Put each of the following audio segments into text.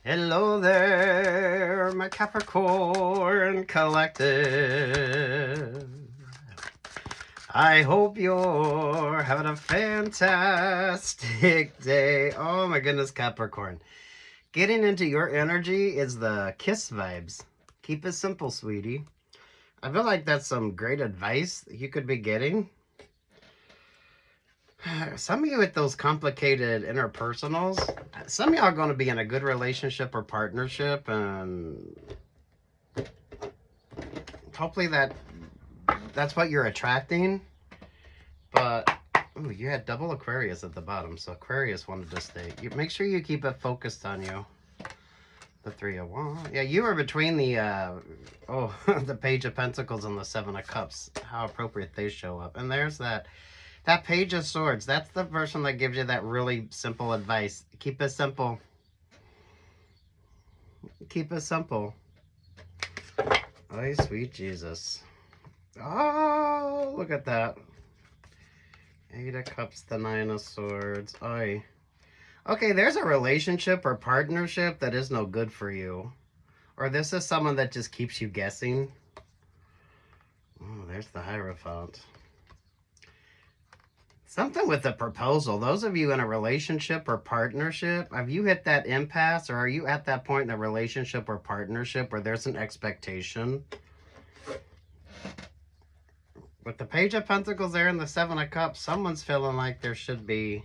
Hello there, my Capricorn collective. I hope you're having a fantastic day. Oh my goodness, Capricorn. Getting into your energy is the kiss vibes. Keep it simple, sweetie. I feel like that's some great advice you could be getting. Some of you with those complicated interpersonals, some of y'all are going to be in a good relationship or partnership, and hopefully that's what you're attracting. But ooh, you had double Aquarius at the bottom, so Aquarius wanted to stay. Make sure you keep it focused on you. The Three of Wands. Yeah, you are between the the Page of Pentacles and the Seven of Cups. How appropriate they show up. And there's that Page of Swords. That's the person that gives you that really simple advice. Keep it simple. Keep it simple. Oh, sweet Jesus. Oh, look at that. Eight of Cups, the Nine of Swords. Oy. Okay, there's a relationship or partnership that is no good for you. Or this is someone that just keeps you guessing. Oh, there's the Hierophant. Something with a proposal. Those of you in a relationship or partnership, have you hit that impasse, or are you at that point in a relationship or partnership where there's an expectation? With the Page of Pentacles there and the Seven of Cups, someone's feeling like there should be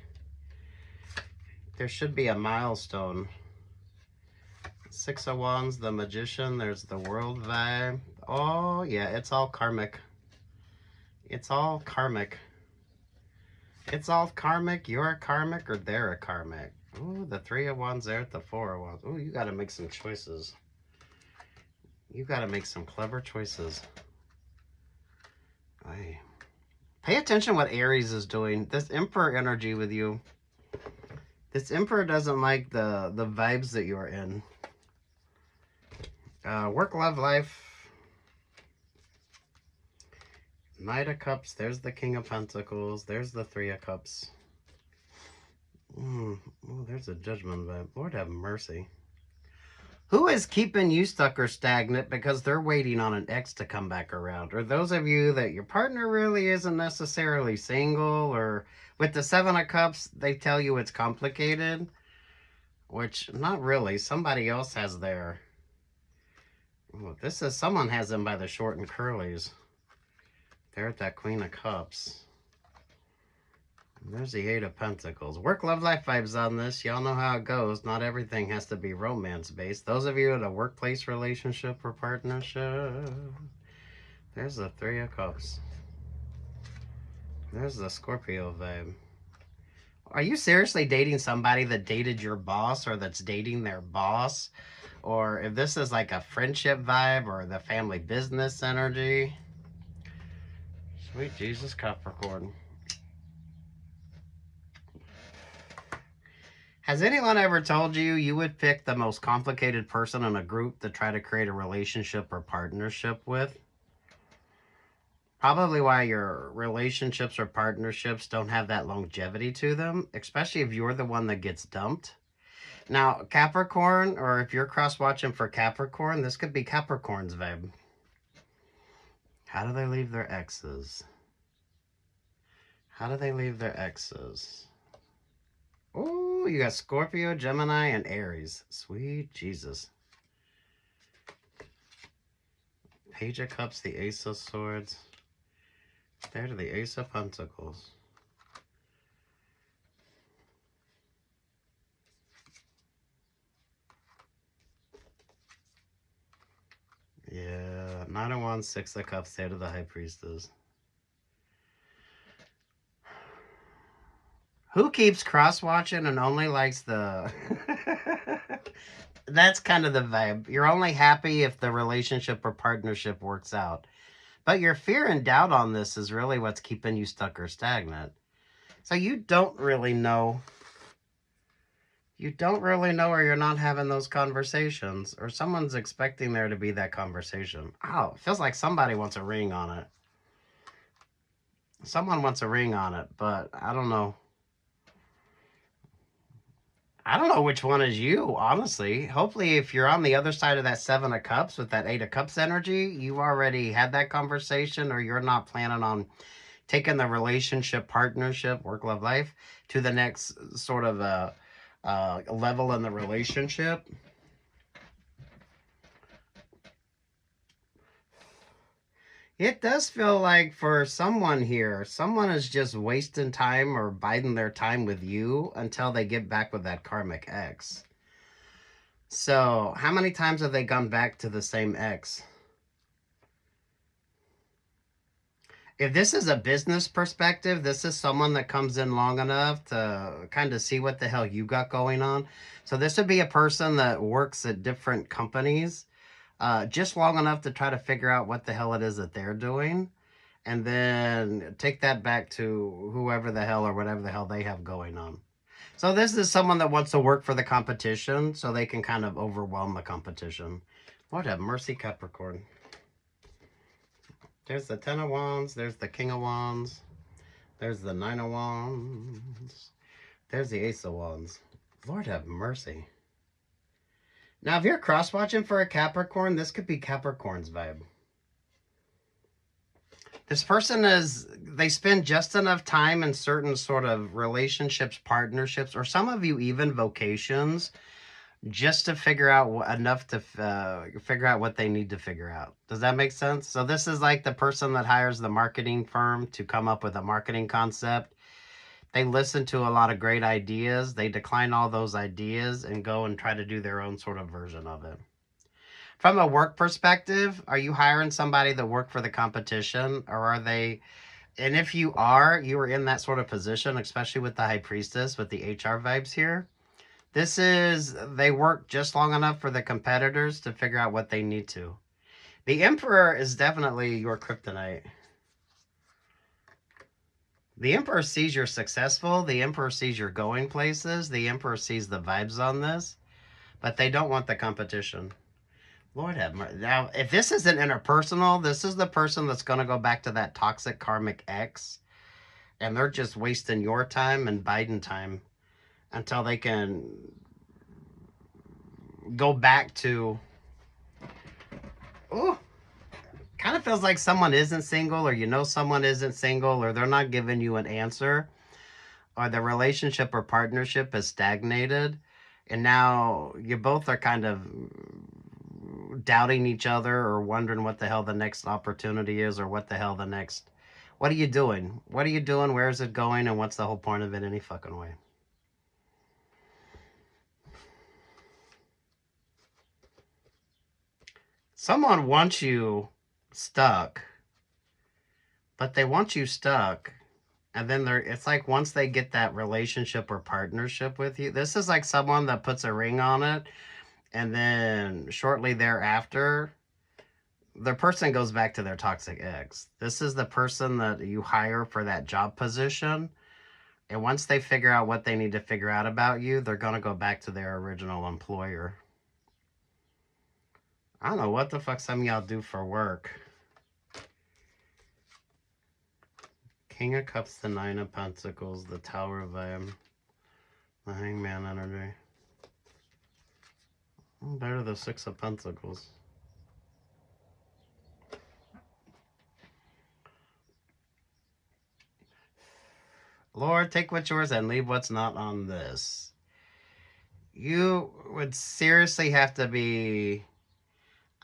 a milestone. Six of Wands, the Magician, there's the World vibe. Oh, yeah, it's all karmic. It's all karmic. It's all karmic. You're a karmic or they're a karmic. Ooh, the Three of Wands there at the Four of Wands. Ooh, you got to make some choices. You got to make some clever choices. Aye. Pay attention what Aries is doing. This Emperor energy with you. This Emperor doesn't like the vibes that you're in. Work, love, life. Knight of Cups. There's the King of Pentacles. There's the Three of Cups. Oh, there's a Judgment vibe. Lord have mercy. Who is keeping you stuck or stagnant because they're waiting on an ex to come back around? Or those of you that your partner really isn't necessarily single, or with the Seven of Cups, they tell you it's complicated, which not really. Somebody else has their... Oh, this is someone has them by the short and curlies. They're at that Queen of Cups. There's the Eight of Pentacles. Work, love, life vibes on this. Y'all know how it goes. Not everything has to be romance-based. Those of you in a workplace relationship or partnership. There's the Three of Cups. There's the Scorpio vibe. Are you seriously dating somebody that dated your boss or that's dating their boss? Or if this is like a friendship vibe or the family business energy. Sweet Jesus, Capricorn. Has anyone ever told you you would pick the most complicated person in a group to try to create a relationship or partnership with? Probably why your relationships or partnerships don't have that longevity to them, especially if you're the one that gets dumped. Now, Capricorn, or if you're cross-watching for Capricorn, this could be Capricorn's vibe. How do they leave their exes? How do they leave their exes? Oh, you got Scorpio, Gemini, and Aries. Sweet Jesus. Page of Cups, the Ace of Swords. There to the Ace of Pentacles. Yeah, Nine of Wands, Six of Cups, there to the High Priestess. Who keeps cross-watching and only likes the... That's kind of the vibe. You're only happy if the relationship or partnership works out. But your fear and doubt on this is really what's keeping you stuck or stagnant. So you don't really know. You don't really know, or you're not having those conversations. Or someone's expecting there to be that conversation. Oh, it feels like somebody wants a ring on it. Someone wants a ring on it, but I don't know. I don't know which one is you, honestly. Hopefully, if you're on the other side of that Seven of Cups with that Eight of Cups energy, you already had that conversation, or you're not planning on taking the relationship, partnership, work, love, life to the next sort of level in the relationship. It does feel like for someone here, someone is just wasting time or biding their time with you until they get back with that karmic ex. So, how many times have they gone back to the same ex? If this is a business perspective, this is someone that comes in long enough to kind of see what the hell you got going on. So, this would be a person that works at different companies just long enough to try to figure out what the hell it is that they're doing. And then take that back to whoever the hell or whatever the hell they have going on. So this is someone that wants to work for the competition so they can kind of overwhelm the competition. Lord have mercy, Capricorn. There's the Ten of Wands. There's the King of Wands. There's the Nine of Wands. There's the Ace of Wands. Lord have mercy. Now, if you're cross-watching for a Capricorn, this could be Capricorn's vibe. This person they spend just enough time in certain sort of relationships, partnerships, or some of you even vocations, just to figure out enough to figure out what they need to figure out. Does that make sense? So this is like the person that hires the marketing firm to come up with a marketing concept. They listen to a lot of great ideas. They decline all those ideas and go and try to do their own sort of version of it. From a work perspective, are you hiring somebody that work for the competition, or are they, and if you are in that sort of position, especially with the High Priestess, with the HR vibes here, this is, they work just long enough for the competitors to figure out what they need to. The Emperor is definitely your kryptonite. The Emperor sees you're successful. The Emperor sees you're going places. The Emperor sees the vibes on this, but they don't want the competition. Lord have mercy. Now, if this isn't interpersonal, this is the person that's going to go back to that toxic karmic ex, and they're just wasting your time and Biden time until they can go back to, oh, kind of feels like someone isn't single, or someone isn't single, or they're not giving you an answer, or the relationship or partnership has stagnated, and now you both are kind of doubting each other or wondering what the hell the next opportunity is, or what the hell the next, what are you doing? What are you doing? Where is it going? And what's the whole point of it any fucking way? Someone wants you stuck, but they want you stuck. And then it's like once they get that relationship or partnership with you, this is like someone that puts a ring on it, and then shortly thereafter, the person goes back to their toxic ex. This is the person that you hire for that job position. And once they figure out what they need to figure out about you, they're going to go back to their original employer. I don't know what the fuck some of y'all do for work. King of Cups, the Nine of Pentacles, the Tower of the Hangman energy. Better the Six of Pentacles. Lord, take what's yours and leave what's not on this. You would seriously have to be,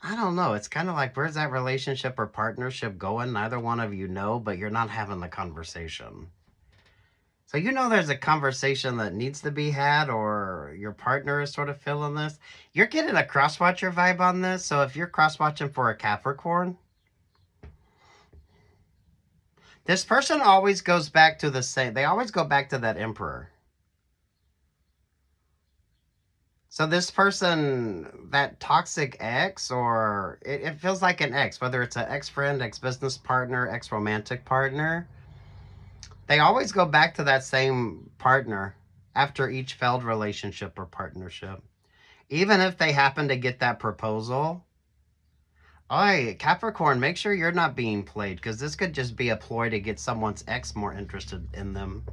I don't know. It's kind of like, where's that relationship or partnership going? Neither one of you know, but you're not having the conversation. So there's a conversation that needs to be had, or your partner is sort of feeling this. You're getting a cross-watcher vibe on this. So if you're cross-watching for a Capricorn, this person always goes back to the same. They always go back to that Emperor. So this person, that toxic ex, or it feels like an ex, whether it's an ex-friend, ex-business partner, ex-romantic partner, they always go back to that same partner after each failed relationship or partnership. Even if they happen to get that proposal, Oi, Capricorn, make sure you're not being played, because this could just be a ploy to get someone's ex more interested in them.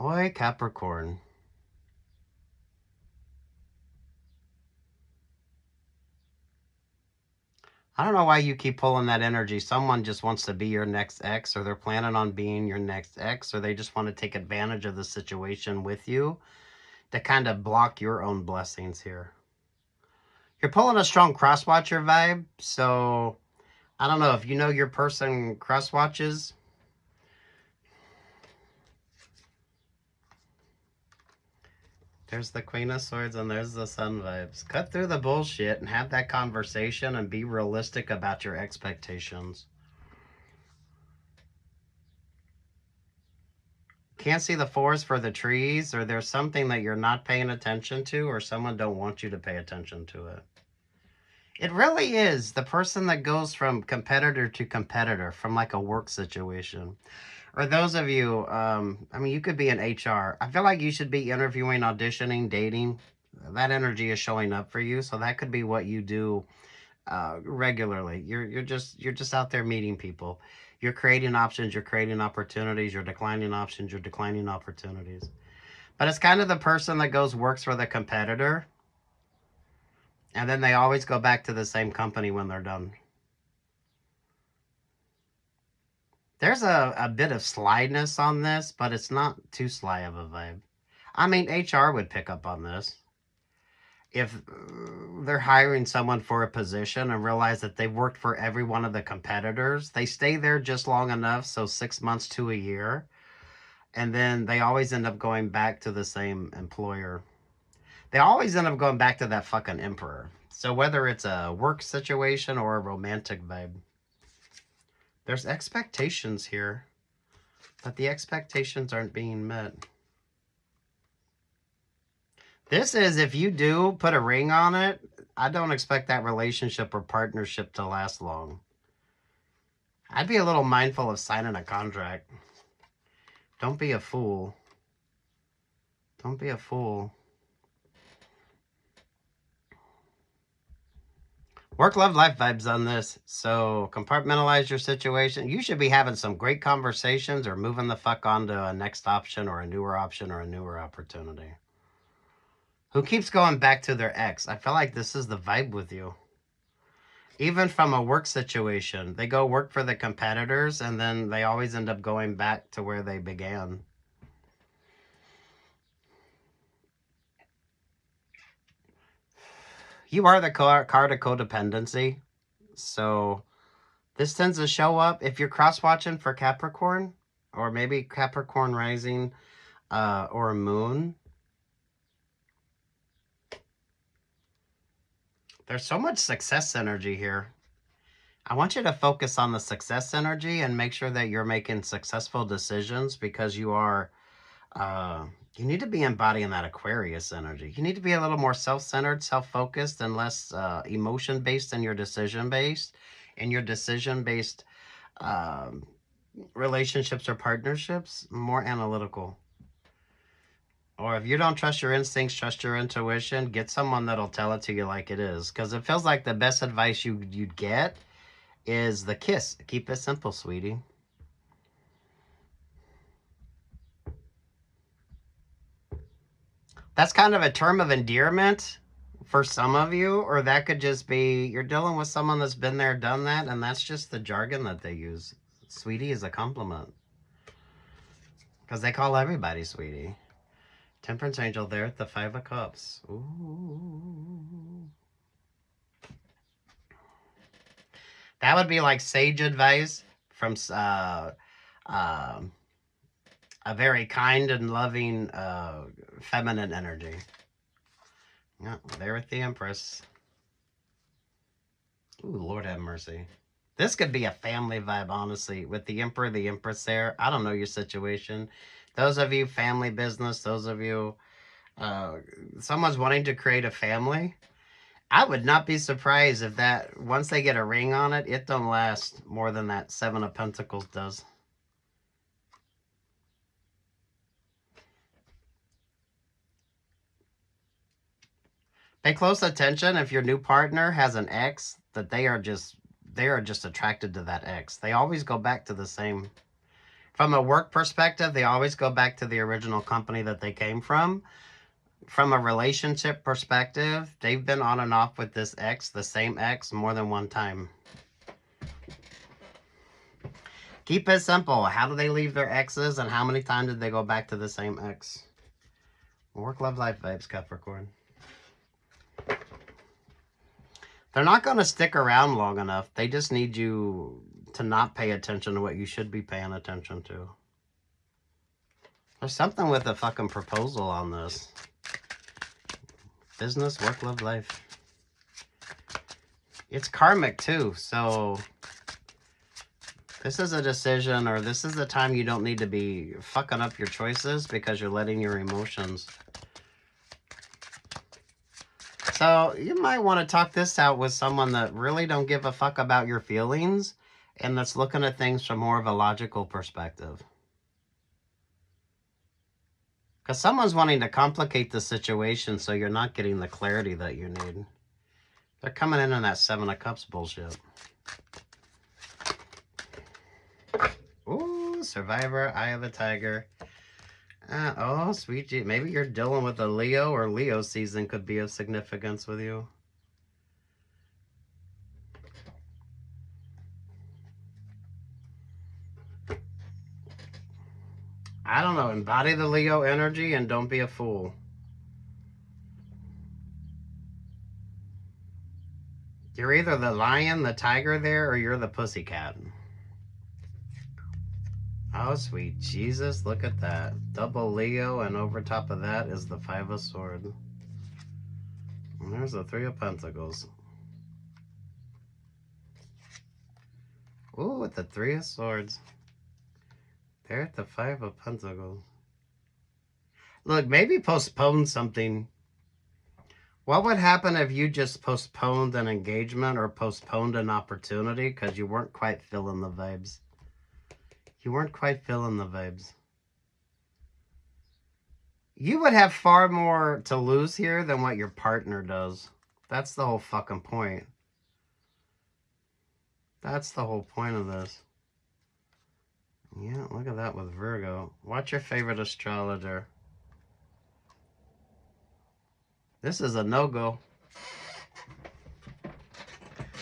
Oi, Capricorn. I don't know why you keep pulling that energy. Someone just wants to be your next ex, or they're planning on being your next ex, or they just want to take advantage of the situation with you to kind of block your own blessings here. You're pulling a strong cross-watcher vibe, so I don't know if you know your person cross-watches. There's the Queen of Swords and there's the Sun vibes. Cut through the bullshit and have that conversation and be realistic about your expectations. Can't see the forest for the trees, or there's something that you're not paying attention to, or someone don't want you to pay attention to it. It really is the person that goes from competitor to competitor, from like a work situation. Or those of you, I mean, you could be in HR. I feel like you should be interviewing, auditioning, dating. That energy is showing up for you, so that could be what you do regularly. You're just out there meeting people. You're creating options. You're creating opportunities. You're declining options. You're declining opportunities. But it's kind of the person that works for the competitor, and then they always go back to the same company when they're done. There's a bit of slyness on this, but it's not too sly of a vibe. I mean, HR would pick up on this. If they're hiring someone for a position and realize that they've worked for every one of the competitors, they stay there just long enough, so 6 months to a year, and then they always end up going back to the same employer. They always end up going back to that fucking emperor. So whether it's a work situation or a romantic vibe, there's expectations here, but the expectations aren't being met. This is, if you do put a ring on it, I don't expect that relationship or partnership to last long. I'd be a little mindful of signing a contract. Don't be a fool. Don't be a fool. Work, love, life vibes on this. So compartmentalize your situation. You should be having some great conversations or moving the fuck on to a next option or a newer option or a newer opportunity. Who keeps going back to their ex? I feel like this is the vibe with you. Even from a work situation, they go work for the competitors and then they always end up going back to where they began. You are the card of codependency. So this tends to show up if you're cross-watching for Capricorn, or maybe Capricorn rising or moon. There's so much success energy here. I want you to focus on the success energy and make sure that you're making successful decisions, because you are, you need to be embodying that Aquarius energy. You need to be a little more self-centered, self-focused, and less emotion-based in your decision-based. In your decision-based relationships or partnerships, more analytical. Or if you don't trust your instincts, trust your intuition, get someone that'll tell it to you like it is. Because it feels like the best advice you'd get is the kiss. Keep it simple, sweetie. That's kind of a term of endearment for some of you, or that could just be you're dealing with someone that's been there, done that, and that's just the jargon that they use. Sweetie is a compliment. Because they call everybody sweetie. Temperance angel there at the 5 of Cups. Ooh. That would be like sage advice from a very kind and loving feminine energy. Yeah, there with the Empress. Ooh, Lord have mercy. This could be a family vibe, honestly, with the Emperor, the Empress there. I don't know your situation. Those of you, family business, those of you, someone's wanting to create a family. I would not be surprised if that, once they get a ring on it, it don't last more than that 7 of Pentacles does. Pay close attention if your new partner has an ex, that they are just attracted to that ex. They always go back to the same. From a work perspective, they always go back to the original company that they came from. From a relationship perspective, they've been on and off with this ex, the same ex, more than one time. Keep it simple. How do they leave their exes, and how many times did they go back to the same ex? Work, love, life vibes, Capricorn. They're not going to stick around long enough. They just need you to not pay attention to what you should be paying attention to. There's something with a fucking proposal on this. Business, work, love, life. It's karmic too, so this is a decision, or this is the time you don't need to be fucking up your choices because you're letting your emotions. So you might want to talk this out with someone that really don't give a fuck about your feelings and that's looking at things from more of a logical perspective. Because someone's wanting to complicate the situation so you're not getting the clarity that you need. They're coming in on that Seven of Cups bullshit. Ooh, Survivor, Eye of the Tiger. Oh, sweet G. Maybe you're dealing with a Leo, or Leo season could be of significance with you. I don't know. Embody the Leo energy and don't be a fool. You're either the lion, the tiger there, or you're the pussycat. Oh, sweet Jesus. Look at that. Double Leo, and over top of that is the Five of Swords. And there's the Three of Pentacles. Ooh, with the Three of Swords. There at the Five of Pentacles. Look, maybe postpone something. What would happen if you just postponed an engagement or postponed an opportunity because you weren't quite feeling the vibes? You weren't quite feeling the vibes. You would have far more to lose here than what your partner does. That's the whole fucking point. That's the whole point of this. Yeah, look at that with Virgo. What's your favorite astrologer? This is a no-go.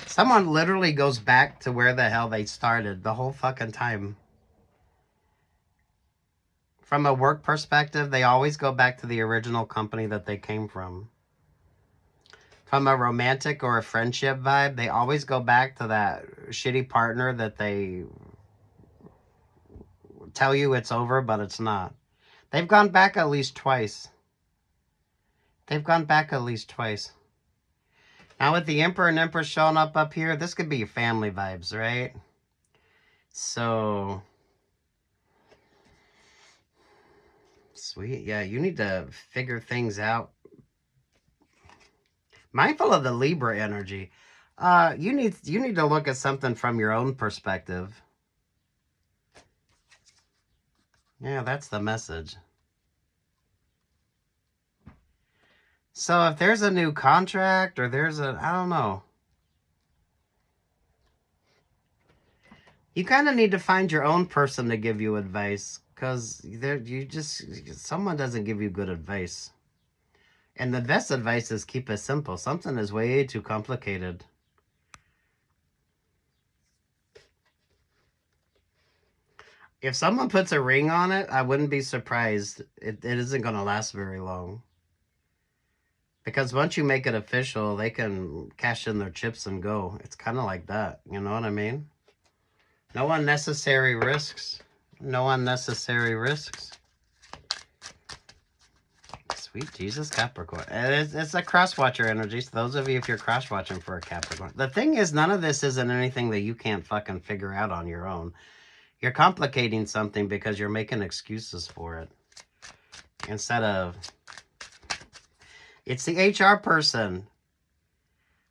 Someone literally goes back to where the hell they started the whole fucking time. From a work perspective, they always go back to the original company that they came from. From a romantic or a friendship vibe, they always go back to that shitty partner that they tell you it's over, but it's not. They've gone back at least twice. They've gone back at least twice. Now with the Emperor and Empress showing up here, this could be your family vibes, right? So, sweet. Yeah, you need to figure things out. Mindful of the Libra energy. You need to look at something from your own perspective. Yeah, that's the message. So if there's a new contract or there's I don't know. You kind of need to find your own person to give you advice, because someone doesn't give you good advice. And the best advice is keep it simple. Something is way too complicated. If someone puts a ring on it, I wouldn't be surprised. It isn't going to last very long. Because once you make it official, they can cash in their chips and go. It's kind of like that. You know what I mean? No unnecessary risks. No unnecessary risks. Sweet Jesus, Capricorn. It's a cross-watcher energy. So those of you, if you're cross-watching for a Capricorn. The thing is, none of this isn't anything that you can't fucking figure out on your own. You're complicating something because you're making excuses for it. Instead of... It's the HR person.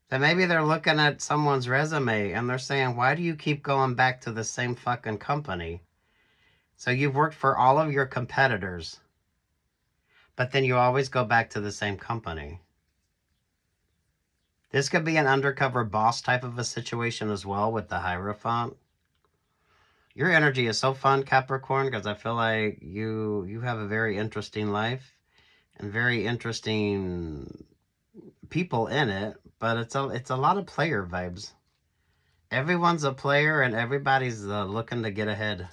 That maybe they're looking at someone's resume and they're saying, why do you keep going back to the same fucking company? So you've worked for all of your competitors, but then you always go back to the same company. This could be an undercover boss type of a situation as well with the Hierophant. Your energy is so fun, Capricorn, because I feel like you have a very interesting life and very interesting people in it, but it's a lot of player vibes. Everyone's a player and everybody's looking to get ahead.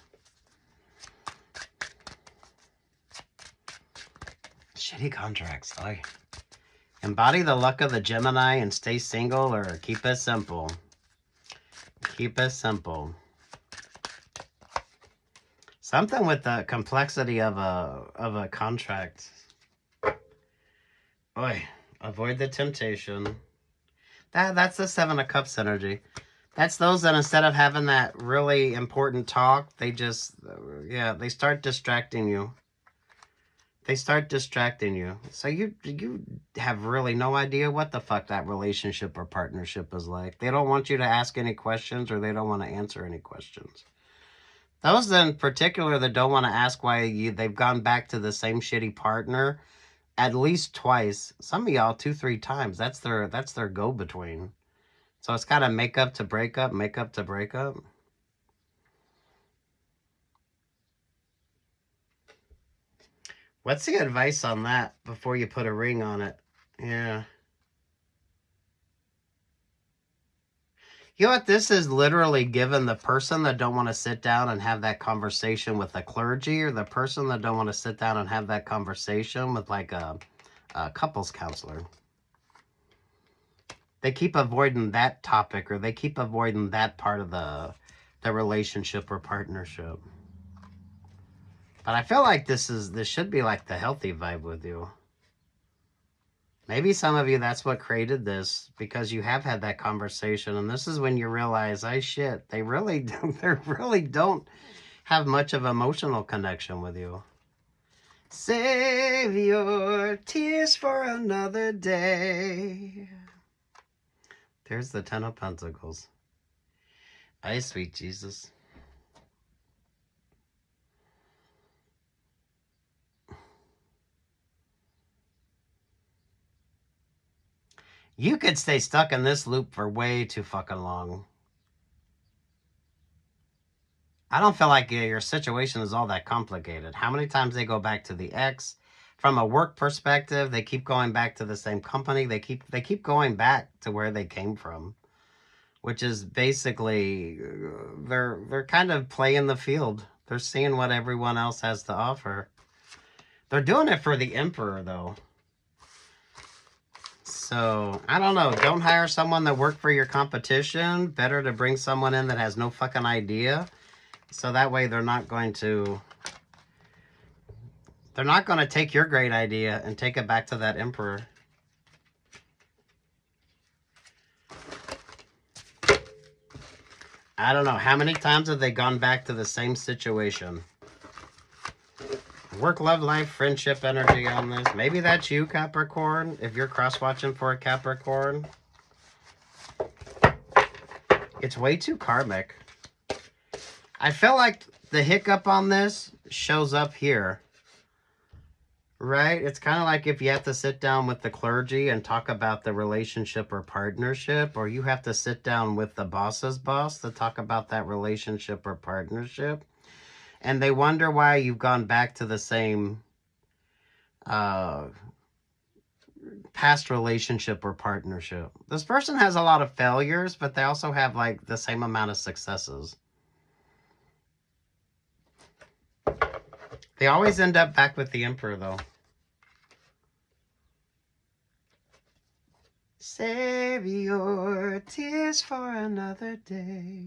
Shitty contracts. Embody the luck of the Gemini and stay single, or keep it simple. Keep it simple. Something with the complexity of a contract. Oy, avoid the temptation. That's the Seven of Cups energy. That's those that instead of having that really important talk, they just, yeah, they start distracting you. They start distracting you. So you have really no idea what the fuck that relationship or partnership is like. They don't want you to ask any questions, or they don't want to answer any questions. Those in particular that don't want to ask why they've gone back to the same shitty partner at least twice. Some of y'all 2-3 times. That's their go-between. So it's kind of make up to break up, make up to break up. What's the advice on that before you put a ring on it? Yeah. You know what? This is literally given the person that don't want to sit down and have that conversation with the clergy, or the person that don't want to sit down and have that conversation with like a couples counselor. They keep avoiding that topic, or they keep avoiding that part of the relationship or partnership. But I feel like this should be like the healthy vibe with you. Maybe some of you, that's what created this, because you have had that conversation, and this is when you realize, shit, they really don't have much of emotional connection with you. Save your tears for another day. There's the Ten of Pentacles. Ay, sweet Jesus. You could stay stuck in this loop for way too fucking long. I don't feel like your situation is all that complicated. How many times they go back to the ex? From a work perspective, they keep going back to the same company. They keep going back to where they came from, which is basically they're kind of playing the field. They're seeing what everyone else has to offer. They're doing it for the Emperor, though. So, I don't know. Don't hire someone that worked for your competition. Better to bring someone in that has no fucking idea. So that way they're not going to take your great idea and take it back to that Emperor. I don't know. How many times have they gone back to the same situation? Work, love, life, friendship energy on this. Maybe that's you, Capricorn, if you're cross-watching for a Capricorn. It's way too karmic. I feel like the hiccup on this shows up here. Right? It's kind of like if you have to sit down with the clergy and talk about the relationship or partnership, or you have to sit down with the boss's boss to talk about that relationship or partnership. And they wonder why you've gone back to the same past relationship or partnership. This person has a lot of failures, but they also have like the same amount of successes. They always end up back with the Emperor, though. Save your tears for another day.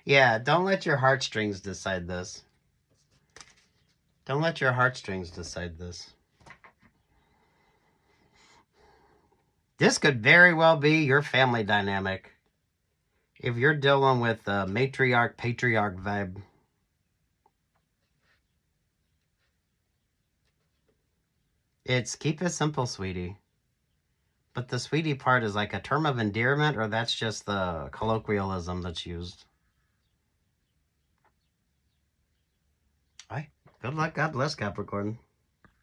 Yeah, don't let your heartstrings decide this. Don't let your heartstrings decide this. This could very well be your family dynamic. If you're dealing with a matriarch, patriarch vibe. It's keep it simple, sweetie. But the sweetie part is like a term of endearment, or that's just the colloquialism that's used? All right. Good luck. God bless, Capricorn.